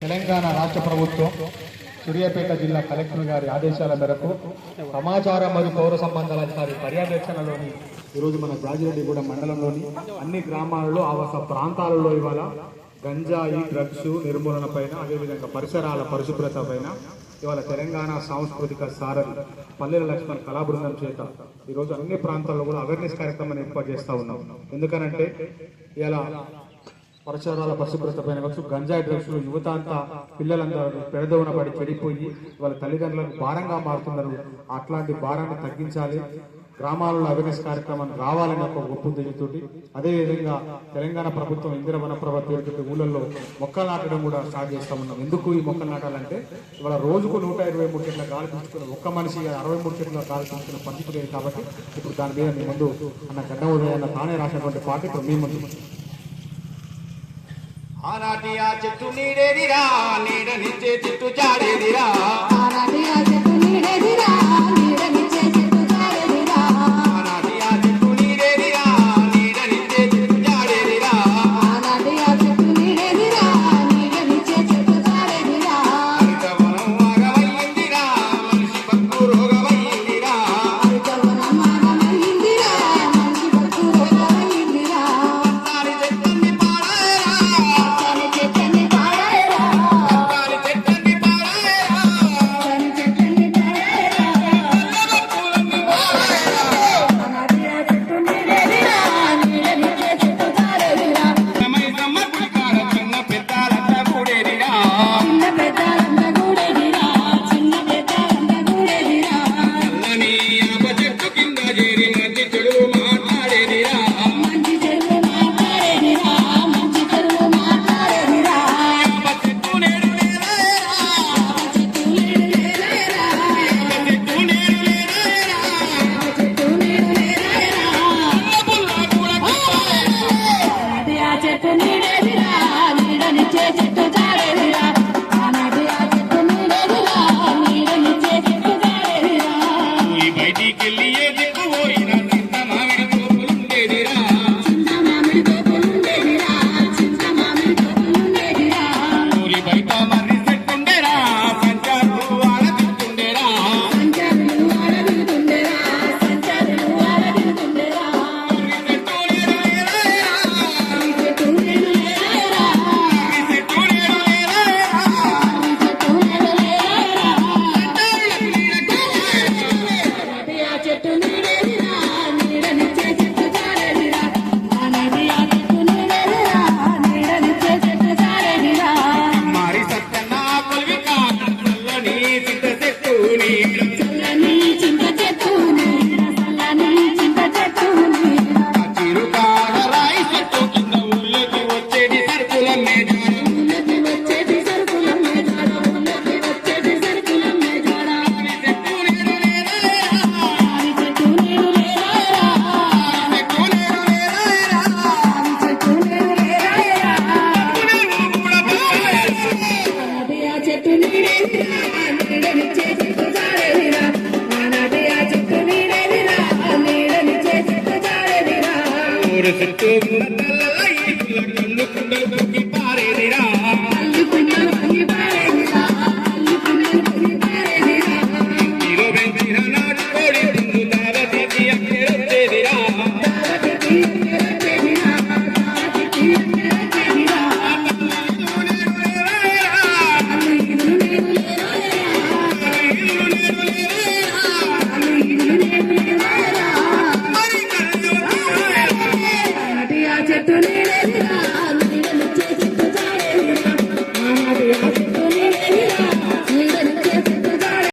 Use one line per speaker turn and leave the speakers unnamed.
తెలంగాణ రాష్ట్ర ప్రభుత్వం సూర్యాపేట జిల్లా కలెక్టర్ గారి ఆదేశాల మేరకు సమాచారం మరియు పౌర సంబంధాల అధికారి పర్యవేక్షణలోని ఈరోజు మన జాజిరెడ్డిగూడెం మండలంలోని అన్ని గ్రామాలలో ఆవాస ప్రాంతాలలో ఇవాళ గంజాయి డ్రగ్స్ నిర్మూలన పైన అదేవిధంగా పరిసరాల పరిశుభ్రత పైన ఇవాళ తెలంగాణ సాంస్కృతిక సారథి పల్లెల లక్ష్మణ్ కళాబృందం చేత ఈరోజు అన్ని ప్రాంతాల్లో కూడా అవేర్నెస్ కార్యక్రమాన్ని ఏర్పాటు చేస్తూ ఉన్నాం. ఎందుకనంటే ఇలా పరిసరాల పరిశుభ్రత పైన కావచ్చు, గంజాయి డ్రగ్స్ యువత అంతా పిల్లలందరూ పెడదవున పడి చెడిపోయి వాళ్ళ తల్లిదండ్రులకు భారంగా మారుతున్నారు. అట్లాంటి భారాన్ని తగ్గించాలి, గ్రామాలలో అవేర్నెస్ కార్యక్రమాన్ని రావాలని ఒక గొప్ప ఉద్దేశంతోటి అదేవిధంగా తెలంగాణ ప్రభుత్వం ఇందిర వనప్రభ పేరుతో ఊళ్ళల్లో మొక్కలు నాటడం కూడా స్టార్ట్ చేస్తా ఉన్నాం. ఎందుకు ఈ మొక్కలు నాటాలంటే ఇవాళ రోజుకు 123 చెట్ల గాలి పీల్చుకుని ఒక్క మనిషి 63 చెట్ల గాలి పీల్చుకునే పరిస్థితి లేదు. కాబట్టి ఇప్పుడు దాని మీద మీ ముందు అన్న గడ్డ ఉదయన్న తానే రాసినటువంటి పాట ఇప్పుడు మీ ముందు.
ఆనాటి ఆ చెట్టు నీడేదిరా, నీడనిచ్చే చెట్టు జాడేదిరా.
ఆనాటి ఆ చెట్టు నీడేదిరా, నీడనిచ్చే చెట్టు జాడేదిరా.
ఆనాటి ఆ చెట్టు నీడేదిరా, నీడనిచ్చే చెట్టు జాడేదిరా.
ఆనాటి ఆ చెట్టు నీడేదిరా, నీడనిచ్చే చెట్టు జాడేదిరా.
హరితవనం ఆగమయ్యిందిరా, మనిషి బతుకు రోగమయ్యిందిరా.
హరితవనం ఆగమయ్యిందిరా, మనిషి బతుకు రోగమయ్యిందిరా.
అత్తారి చెట్టన్ని పాడాయరా,
అతని చెట్టని పాడాయరా,
అత్తారి చెట్టన్ని పాడాయరా.
అతని చెట్టని పాడాయరా.
పూలన్నీ పాడాయరా.
ఆనాటి ఆ చెట్టు నీడేదిరా, నీడనిచ్చే చెట్టు జాడేదిరా.
మైసమ్మ గుడికాడ చిన్న పెద్దాలంతా కూడేదిరా.
చిన్న పెద్దాలంతా కూడేదిరా, చిన్న పెద్దాలంతా కూడేదిరా.
నల్లని ఆప చెట్టు కింద చేరి మంచి చెడు మాట్లాడేదిరా.
మంచి చెడులు మాట్లాడేదిరా, మంచి చెడులు మాట్లాడేదిరా.
ఆప చెట్టు నేడు లేదేరా,
చెట్టు నీడు లేదేరా,
ఆప చెట్టు నేడు లేదేరా.
చెట్టు నీడు లేదేరా.
పుల్ల కూడా కాపాడేరా.
ఆనాటి ఆ చెట్టు నీడేదిరా, నీడనిచ్చే చెట్టు జాడేదిరా. ఆనాటి ఆ చెట్టు నీడేదిరా, నీడనిచ్చే చెట్టు జాడేదిరా.
ఈ బయటికెళ్ళి ఏ దిక్కు పోయినా చింత మామిడి తోపులుండేదిరా.
చింత మామిడి తోపులుండేదిరా, చింత మామిడి తోపులుండేదిరా.
ఊరి బయట మర్రి చెట్టుండేరా, సంచారులు ఆడతిస్తుండేరా.
సంచారులు ఆడదిగుతుండేరా, సంచారులు ఆడదిగుతుండేరా.
ఊరి చెట్టు నేడు లేదేరా,
ఈ చెట్టు నీడు లేదేరా,
ఈ చెట్టు నేడు లేదేరా.
ఈ చెట్టు నీడు లేదేరా.
చెట్టాలకు నీడ కాపాడేరా.
ఆనాటి ఆ చెట్టు నీడేదిరా, నీడనిచ్చే చెట్టు జాడేదిరా. ఆనాటి ఆ చెట్టు నీడేదిరా, నీడనిచ్చే చెట్టు జాడేదిరా.
మారి సత్తన్న కొలివి కాదు చల్లని చింత చెట్టు నీడ.
చల్లని చింత చెట్టు నీడ, చల్లని చింత చెట్టు నీడ.
చిరుకాడ రాయి చెట్టు కింద ఊళ్ళోకి వచ్చేది సరుకుల మీద.
ఊళ్ళకి వచ్చేది సరుకుల మేజాడ, ఊళ్ళకి వచ్చేది సరుకుల మేజాడ.
చెట్టు నేడు లేదేరా,
ఆవి చెట్టు నీడు లేదేరా,
చెట్టు నేడు లేదేరా.
ఆవి చెట్టు నీడు లేదేరా.
పునరు కూడా పోయేరా.
ఆనాటి ఆ చెట్టు నీడేదిరా, నీడనిచ్చే చెట్టు జాడేదిరా. ఆనాటి ఆ చెట్టు నీడేదిరా, నీడనిచ్చే చెట్టు జాడేదిరా.
ఊరు చుట్టూ